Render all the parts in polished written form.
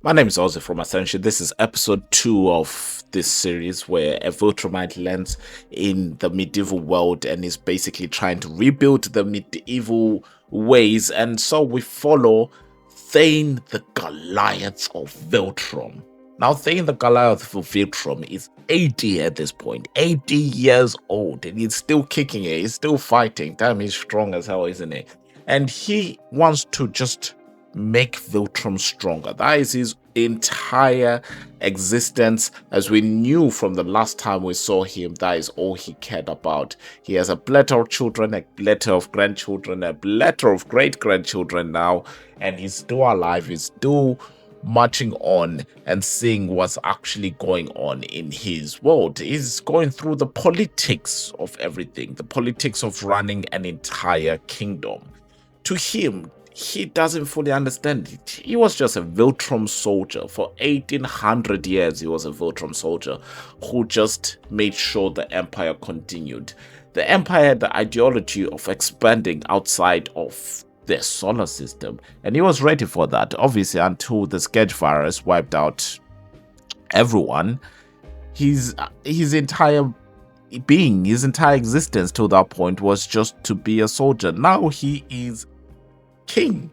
My name is Ozzy from Ascension. This is episode 2 of this series where a Viltrumite lands in the medieval world and is basically trying to rebuild the medieval ways. And so we follow Thane the Goliath of Viltrum. Now, Thane the Goliath of Viltrum is 80 at this point, 80 years old, and he's still kicking it, he's still fighting. Damn, he's strong as hell, isn't he? And he wants to just make Viltrum stronger. That is his entire existence. As we knew from the last time we saw him, that is all he cared about. He has a plethora of children, a plethora of grandchildren, a plethora of great-grandchildren now, and he's still alive. He's still marching on and seeing what's actually going on in his world. He's going through the politics of everything, the politics of running an entire kingdom. To him, he doesn't fully understand it. He was just a Viltrum soldier. For 1800 years, he was a Viltrum soldier who just made sure the empire continued. The empire had the ideology of expanding outside of their solar system, and he was ready for that, obviously, until the Scourge virus wiped out everyone. His entire being, his entire existence to that point was just to be a soldier. Now he is king.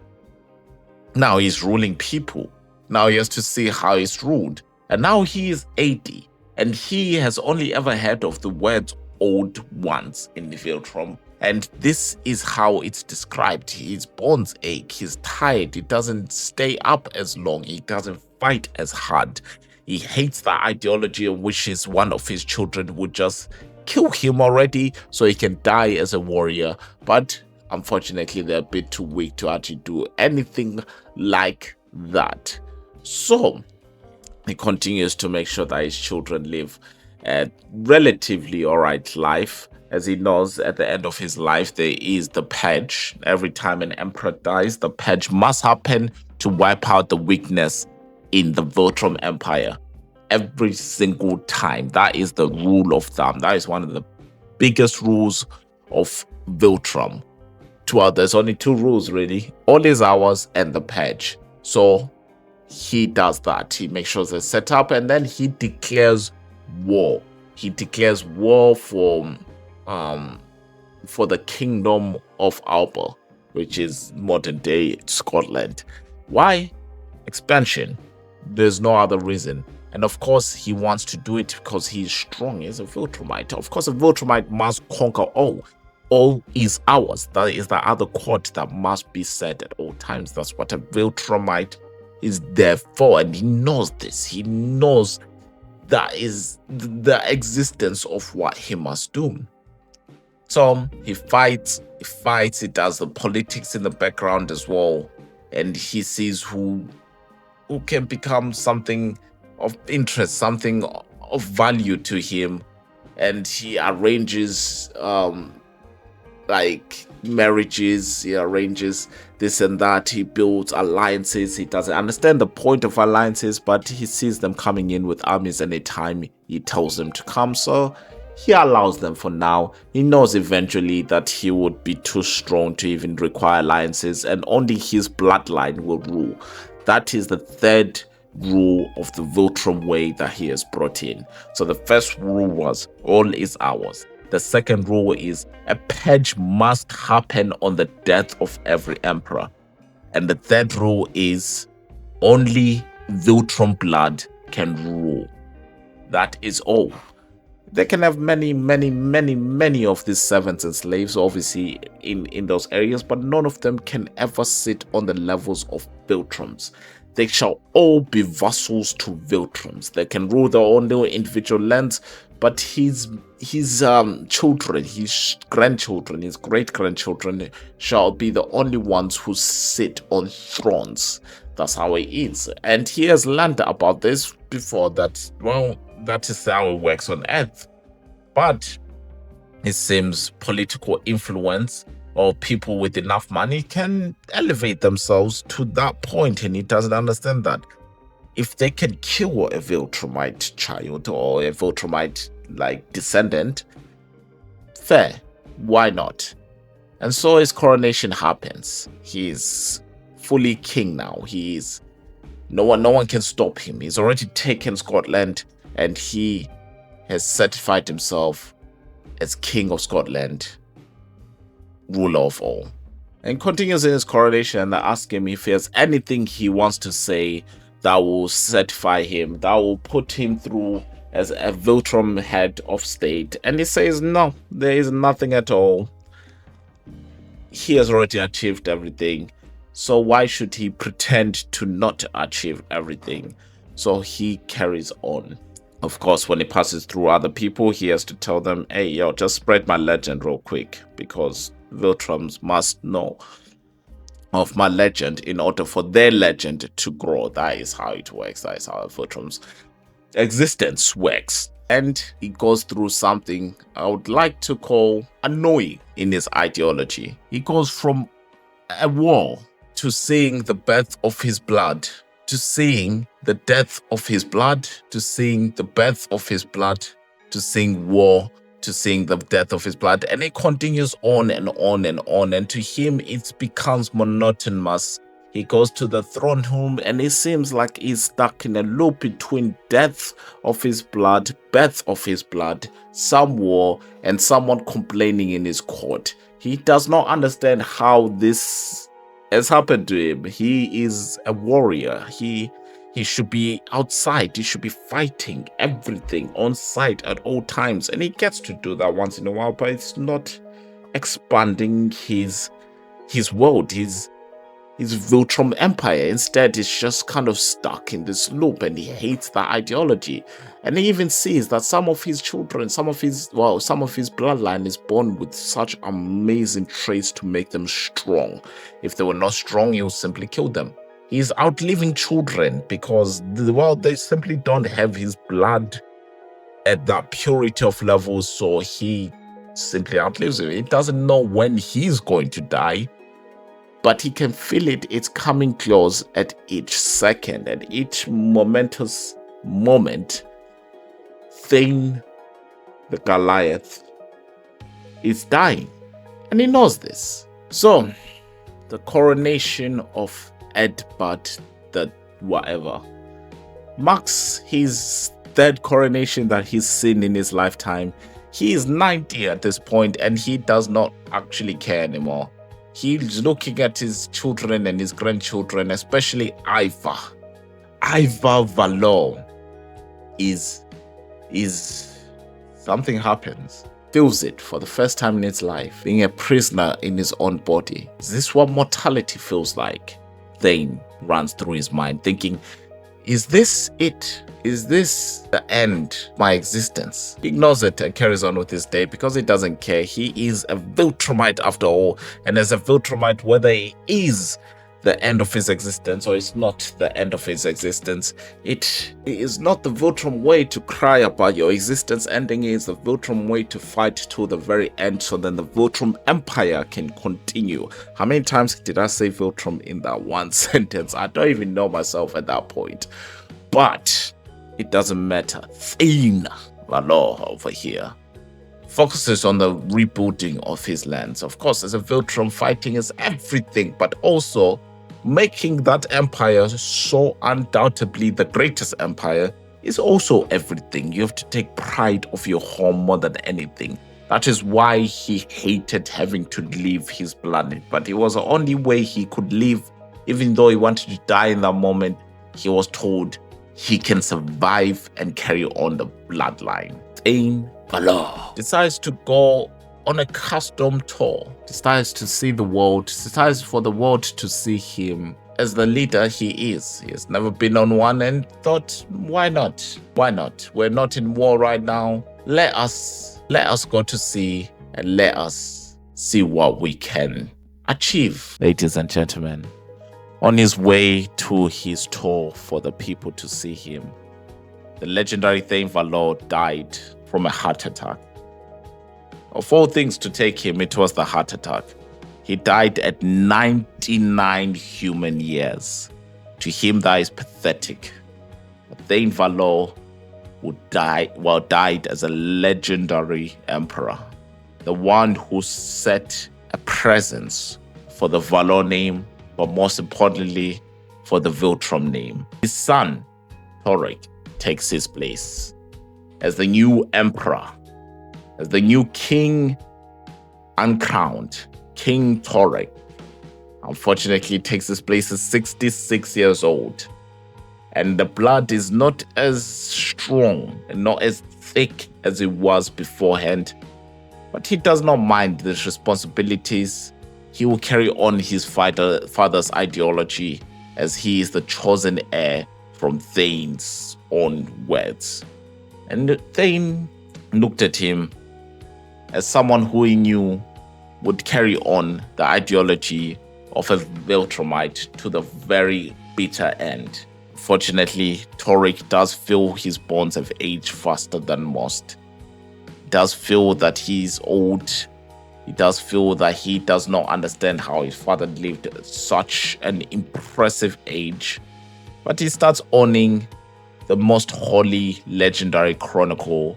Now he's ruling people. Now he has to see how he's ruled. And now he is 80, and he has only ever heard of the words old ones in the Viltrum. And this is how it's described. His bones ache, he's tired, he doesn't stay up as long, he doesn't fight as hard. He hates the ideology and wishes one of his children would just kill him already so he can die as a warrior. But unfortunately, they're a bit too weak to actually do anything like that. So he continues to make sure that his children live a relatively alright life. As he knows, at the end of his life, there is the purge. Every time an emperor dies, the purge must happen to wipe out the weakness in the Viltrum Empire. Every single time. That is the rule of thumb. That is one of the biggest rules of Viltrum. There's only 2 rules, really. All is ours and the purge. So he does that. He makes sure they're set up, and then he declares war. He declares war for the kingdom of Alba, which is modern day Scotland. Why? Expansion. There's no other reason. And of course, he wants to do it because he's strong. He's a Viltrumite. Of course, a Viltrumite must conquer all. All is ours. That is the other quote that must be said at all times. That's what a Viltrumite is there for. And he knows this. He knows that is the existence of what he must do. So he fights, he does the politics in the background as well. And he sees who can become something of interest, something of value to him. And he arranges like marriages, he arranges this and that, he builds alliances. He doesn't understand the point of alliances, but he sees them coming in with armies anytime he tells them to come, so he allows them for now. He knows eventually that he would be too strong to even require alliances, and only his bloodline will rule. That is the third rule of the Viltrum way that he has brought in. So the first rule was all is ours. The second rule is a purge must happen on the death of every emperor. And the third rule is only Viltrum blood can rule. That is all. They can have many of these servants and slaves, obviously, in those areas, but none of them can ever sit on the levels of Viltrums. They shall all be vassals to Viltrums. They can rule their own little individual lands, but his children, his grandchildren, his great-grandchildren shall be the only ones who sit on thrones. That's how it is. And he has learned about this before, that, well, that is how it works on Earth. But it seems political influence or people with enough money can elevate themselves to that point, and he doesn't understand that. If they can kill a Viltrumite child or a Viltrumite descendant, fair, why not? And so his coronation happens. He is fully king now. He is No one can stop him. He's already taken Scotland, and he has certified himself as King of Scotland, ruler of all. And continues in his coronation. I ask him if he has anything he wants to say that will certify him, that will put him through as a Viltrum head of state. And he says, no, there is nothing at all. He has already achieved everything. So why should he pretend to not achieve everything? So he carries on. Of course, when he passes through other people, he has to tell them, hey, yo, just spread my legend real quick, because Viltrums must know of my legend in order for their legend to grow. That is how it works. That is how Viltrum's existence works. And he goes through something I would like to call annoying in his ideology. He goes from a war to seeing the birth of his blood, to seeing the death of his blood, to seeing the birth of his blood, to seeing war, to seeing the death of his blood. And it continues on and on and on. And to him, it becomes monotonous. He goes to the throne room and it seems like he's stuck in a loop between death of his blood, birth of his blood, some war, and someone complaining in his court. He does not understand how this has happened to him. He is a warrior. He should be outside. He should be fighting everything on site at all times. And he gets to do that once in a while, but it's not expanding his world, his Viltrum Empire. Instead, he's just kind of stuck in this loop, and he hates that ideology. And he even sees that some of his children, some of his bloodline is born with such amazing traits to make them strong. If they were not strong, he would simply kill them. He's outliving children because, they simply don't have his blood at that purity of levels, so he simply outlives him. He doesn't know when he's going to die, but he can feel it. It's coming close at each second, at each momentous moment. Thane, the Goliath, is dying, and he knows this. So, the coronation of Edbert the whatever marks his third coronation that he's seen in his lifetime. He is 90 at this point, and he does not actually care anymore. He's looking at his children and his grandchildren, especially Ivar. Ivar Valor is something happens. Feels it for the first time in his life, being a prisoner in his own body. Is this what mortality feels like? Thane runs through his mind, thinking, is this it? Is this the end of my existence? He ignores it and carries on with his day because he doesn't care. He is a Viltrumite after all. And as a Viltrumite, whether he is the end of his existence or it's not the end of his existence, it is not the Viltrum way to cry about your existence ending. It is the Viltrum way to fight to the very end, so then the Viltrum Empire can continue. How many times did I say Viltrum in that one sentence? I don't even know myself at that point. But it doesn't matter. Thane Valor over here focuses on the rebuilding of his lands. Of course, as a Viltrum, fighting is everything, but also making that empire so undoubtedly the greatest empire is also everything. You have to take pride of your home more than anything. That is why he hated having to leave his planet, but it was the only way he could live. Even though he wanted to die in that moment, he was told he can survive and carry on the bloodline. Thane Valor decides to go on a custom tour, decides to see the world, decides for the world to see him as the leader he is. He has never been on one and thought, why not? Why not? We're not in war right now. Let us go to sea and let us see what we can achieve. Ladies and gentlemen, on his way to his tour for the people to see him, the legendary Thane Valor died from a heart attack. Of all things to take him, it was the heart attack. He died at 99 human years. To him, that is pathetic. Thane Valor died as a legendary emperor, the one who set a presence for the Valor name, but most importantly, for the Viltrum name. His son, Thoric, takes his place as the new emperor, as the new king uncrowned. King Thoric, unfortunately, takes his place at 66 years old. And the blood is not as strong and not as thick as it was beforehand. But he does not mind these responsibilities. He will carry on his father's ideology as he is the chosen heir from Thane's own words. And Thane looked at him as someone who he knew would carry on the ideology of a Viltrumite to the very bitter end. Fortunately, Thoric does feel his bonds have aged faster than most. He does feel that he's old. He does feel that he does not understand how his father lived at such an impressive age. But he starts owning the most holy, legendary chronicle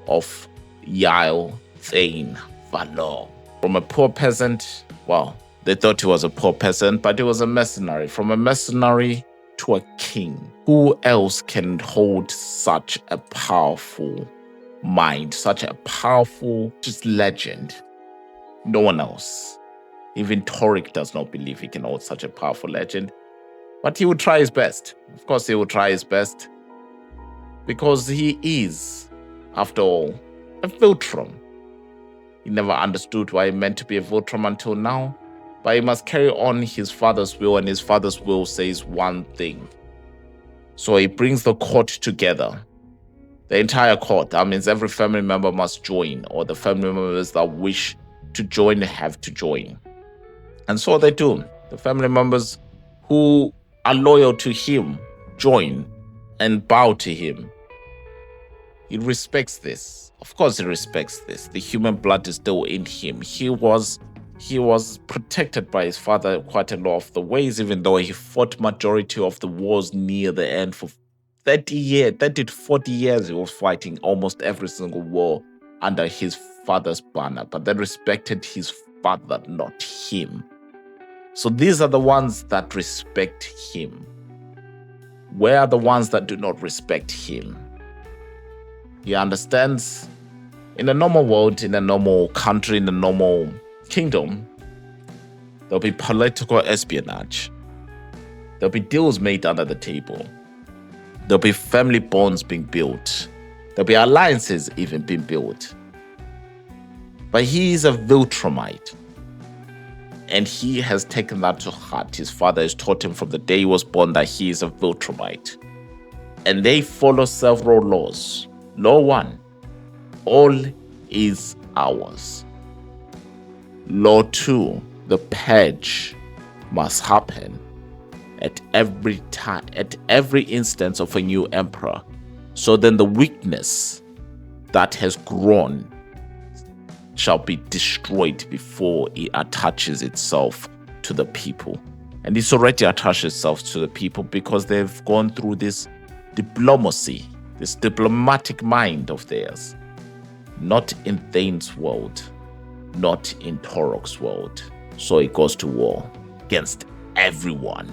of Jarl Thane Valor. From a poor peasant, well, they thought he was a poor peasant, but he was a mercenary. From a mercenary to a king. Who else can hold such a powerful mind, such a powerful just legend? No one else. Even Thoric does not believe he can hold such a powerful legend. But he would try his best. Of course, he would try his best. Because he is, after all, a Viltrum. He never understood why he meant to be a Viltrum until now. But he must carry on his father's will, and his father's will says one thing. So he brings the court together. The entire court. That means every family member must join, or the family members that wish to join have to join. And so they do. The family members who are loyal to him join and bow to him. He respects this. Of course he respects this. The human blood is still in him. He was protected by his father quite a lot of the ways, even though he fought majority of the wars near the end for 30 to 40 years. He was fighting almost every single war under his father's banner, but they respected his father, not him. So these are the ones that respect him. Where are the ones that do not respect him? He understands in a normal world, in a normal country, in a normal kingdom, there'll be political espionage. There'll be deals made under the table. There'll be family bonds being built. There'll be alliances even being built. But he is a Viltrumite. And he has taken that to heart. His father has taught him from the day he was born that he is a Viltrumite. And they follow several laws. Law 1, all is ours. Law 2, the purge must happen at every time, at every instance of a new emperor. So then the weakness that has grown shall be destroyed before it attaches itself to the people. And it's already attached itself to the people because they've gone through this diplomacy, this diplomatic mind of theirs. Not in Thane's world, not in Thoric's world. So it goes to war against everyone.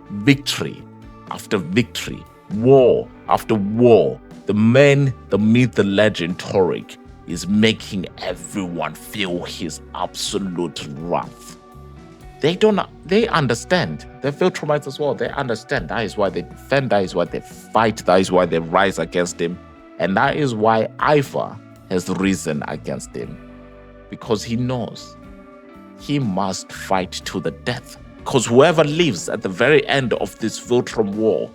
Victory after victory, war after war. The man, the myth, the legend, Thoric is making everyone feel his absolute wrath. They understand. They're Viltrumites as well. They understand. That is why they defend. That is why they fight. That is why they rise against him. And that is why Ivar has risen against him. Because he knows he must fight to the death. Because whoever lives at the very end of this Viltrum war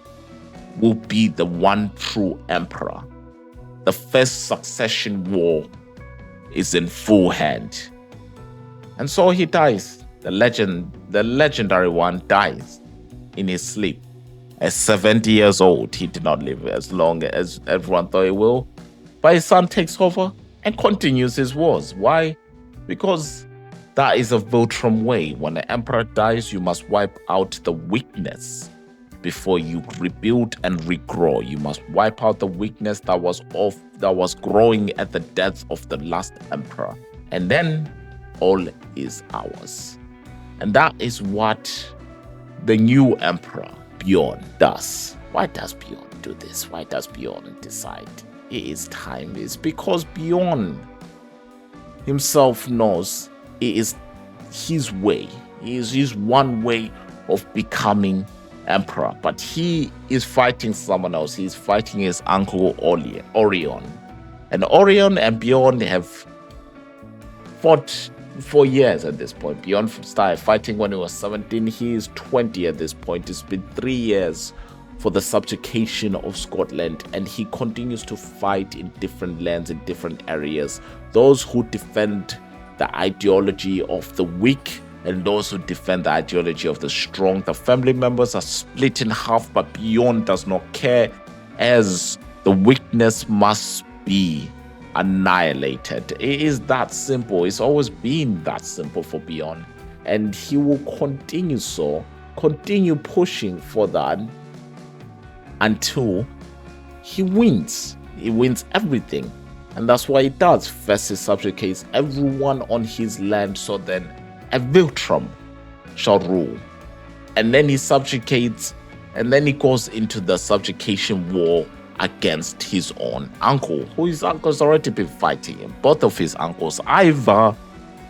will be the one true emperor. The first succession war is in full hand. And so he dies. The legendary one dies in his sleep. At 70 years old, he did not live as long as everyone thought he will. But his son takes over and continues his wars. Why? Because that is a Viltrum way. When an emperor dies, you must wipe out the weakness before you rebuild and regrow. You must wipe out the weakness that was growing at the death of the last emperor. And then all is ours. And that is what the new emperor, Bjorn, does. Why does Bjorn do this? Why does Bjorn decide it is time? It's because Bjorn himself knows it is his way. It is his one way of becoming emperor. But he is fighting someone else. He's fighting his uncle Orion. And Orion and Bjorn have fought for years at this point. Bjorn started fighting when he was 17. He is 20 at this point. It's been 3 years for the subjugation of Scotland, and he continues to fight in different lands, in different areas. Those who defend the ideology of the weak and those who defend the ideology of the strong. The family members are split in half, but Bjorn does not care, as the weakness must be annihilated. It is that simple. It's always been that simple for Bjorn, and he will continue pushing for that until he wins. He wins everything, and that's why he does. First, he subjugates everyone on his land, so then a Viltrum shall rule, and then he subjugates, and then he goes into the subjugation war against his own uncle, who his uncle's already been fighting him. Both of his uncles, Ivar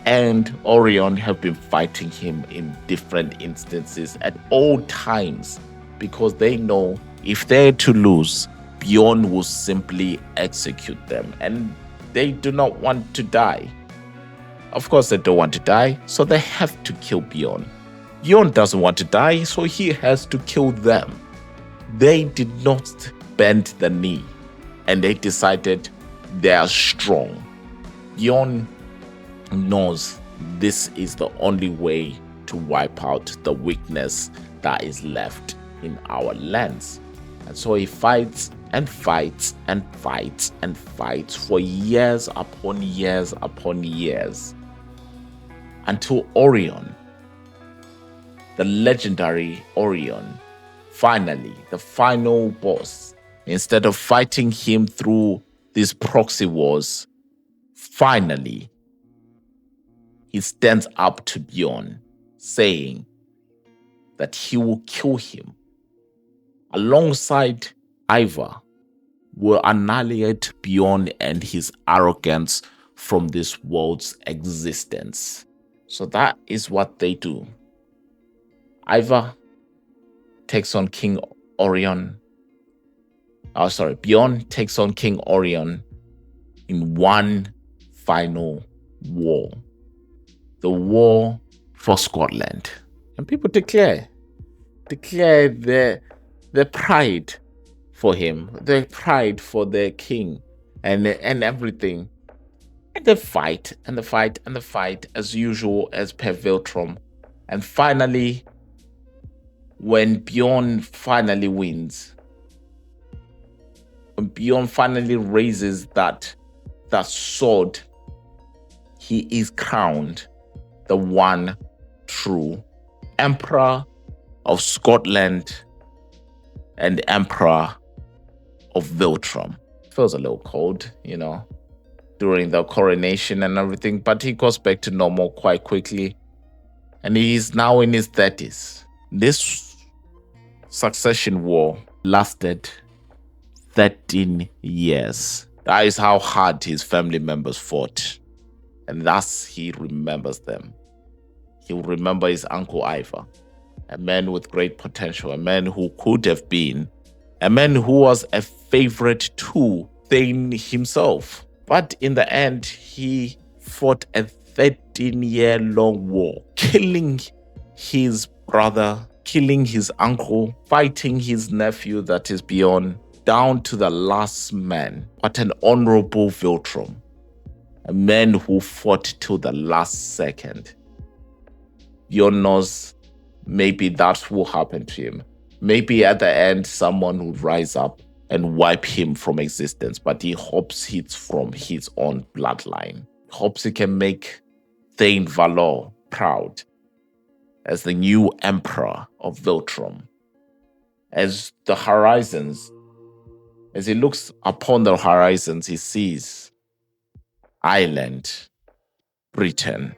and Orion, have been fighting him in different instances at all times, because they know if they're to lose, Bjorn will simply execute them, and they do not want to die. Of course, they don't want to die, so they have to kill Bjorn. Bjorn doesn't want to die, so he has to kill them. They did not bend the knee, and they decided they are strong. Bjorn knows this is the only way to wipe out the weakness that is left in our lands. And so he fights and fights and fights and fights for years upon years upon years, until Orion, the legendary Orion, finally, the final boss, instead of fighting him through these proxy wars, finally, he stands up to Bjorn, saying that he will kill him. Alongside Ivar, will annihilate Bjorn and his arrogance from this world's existence. So that is what they do. Ivar takes on King Orion. Bjorn takes on King Orion in one final war. The war for Scotland. And people declare their pride for him, their pride for their king and everything. And they fight and the fight and the fight as usual, as per Viltrum. And finally, when Bjorn finally wins, when Bjorn finally raises that sword, he is crowned the one true Emperor of Scotland and Emperor of Viltrum. Feels a little cold, during the coronation and everything, but he goes back to normal quite quickly. And he is now in his 30s. This succession war lasted 13 years. That is how hard his family members fought. And thus he remembers them. He will remember his uncle Ivar, a man with great potential, a man who could have been, a man who was a favorite to Thane himself. But in the end, he fought a 13-year-long war, killing his brother, killing his uncle, fighting his nephew, that is Bjorn, down to the last man. But an honorable Viltrum, a man who fought till the last second. Bjorn knows maybe that will happen to him. Maybe at the end, someone will rise up and wipe him from existence, but he hopes it's from his own bloodline. Hopes he can make Thane Valor proud as the new emperor of Viltrum. As he looks upon the horizons, he sees Ireland, Britain,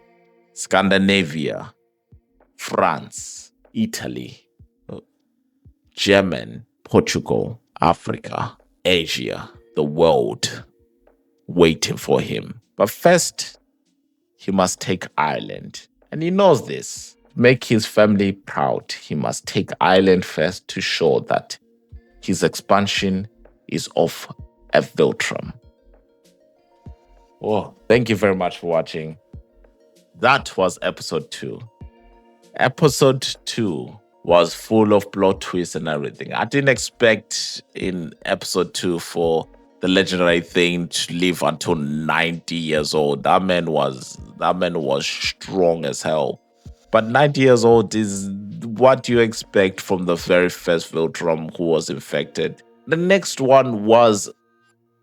Scandinavia, France, Italy, German, Portugal, Africa, Asia, the world waiting for him. But first, he must take Ireland. And he knows this. Make his family proud. He must take Ireland first to show that his expansion is of a Viltrum. Oh, thank you very much for watching. That was episode 2. Episode 2 was full of plot twists and everything. I didn't expect in episode 2 for the legendary Thane to live until 90 years old. That man was strong as hell. But 90 years old is what you expect from the very first Viltrum who was infected. The next one was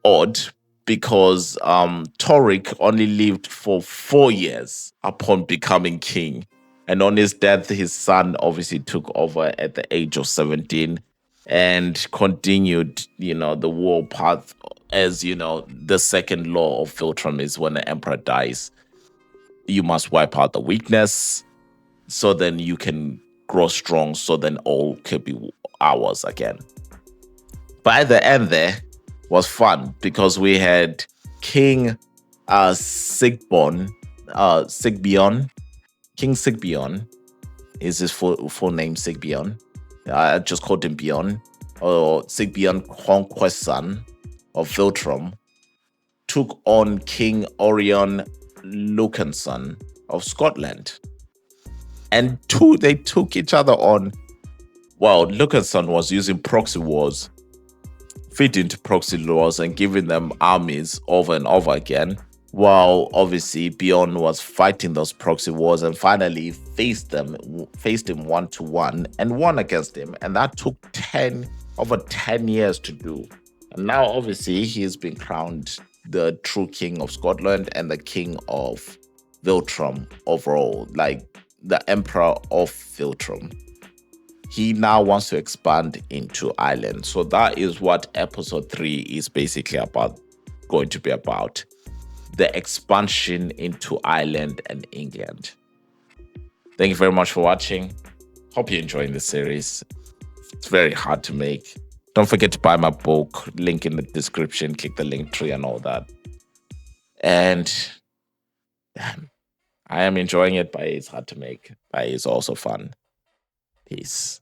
odd because Toric only lived for 4 years upon becoming king. And on his death, his son obviously took over at the age of 17 and continued, the war path. As you know, the second law of Viltrum is when the emperor dies, you must wipe out the weakness so then you can grow strong, so then all could be ours again. But at the end there was fun because we had King Sigbjorn. King Sigbjorn is his full name, Sigbjorn. I just called him Bjorn, or Sigbjorn, conquest son of Viltrum, took on King Orion Lucanson of Scotland. And they took each other on. Well, Lucanson was using proxy wars, fit into proxy wars and giving them armies over and over again, while obviously Bjorn was fighting those proxy wars and finally faced him 1-1 and won against him. And that took over 10 years to do. And now obviously he has been crowned the true king of Scotland and the king of Viltrum overall, like the emperor of Viltrum. He now wants to expand into Ireland. So that is what episode 3 is basically going to be about. The expansion into Ireland and England. Thank you very much for watching. Hope you're enjoying this series. It's very hard to make. Don't forget to buy my book, link in the description, click the link tree and all that. And I am enjoying it, but it's hard to make. But it's also fun. Peace.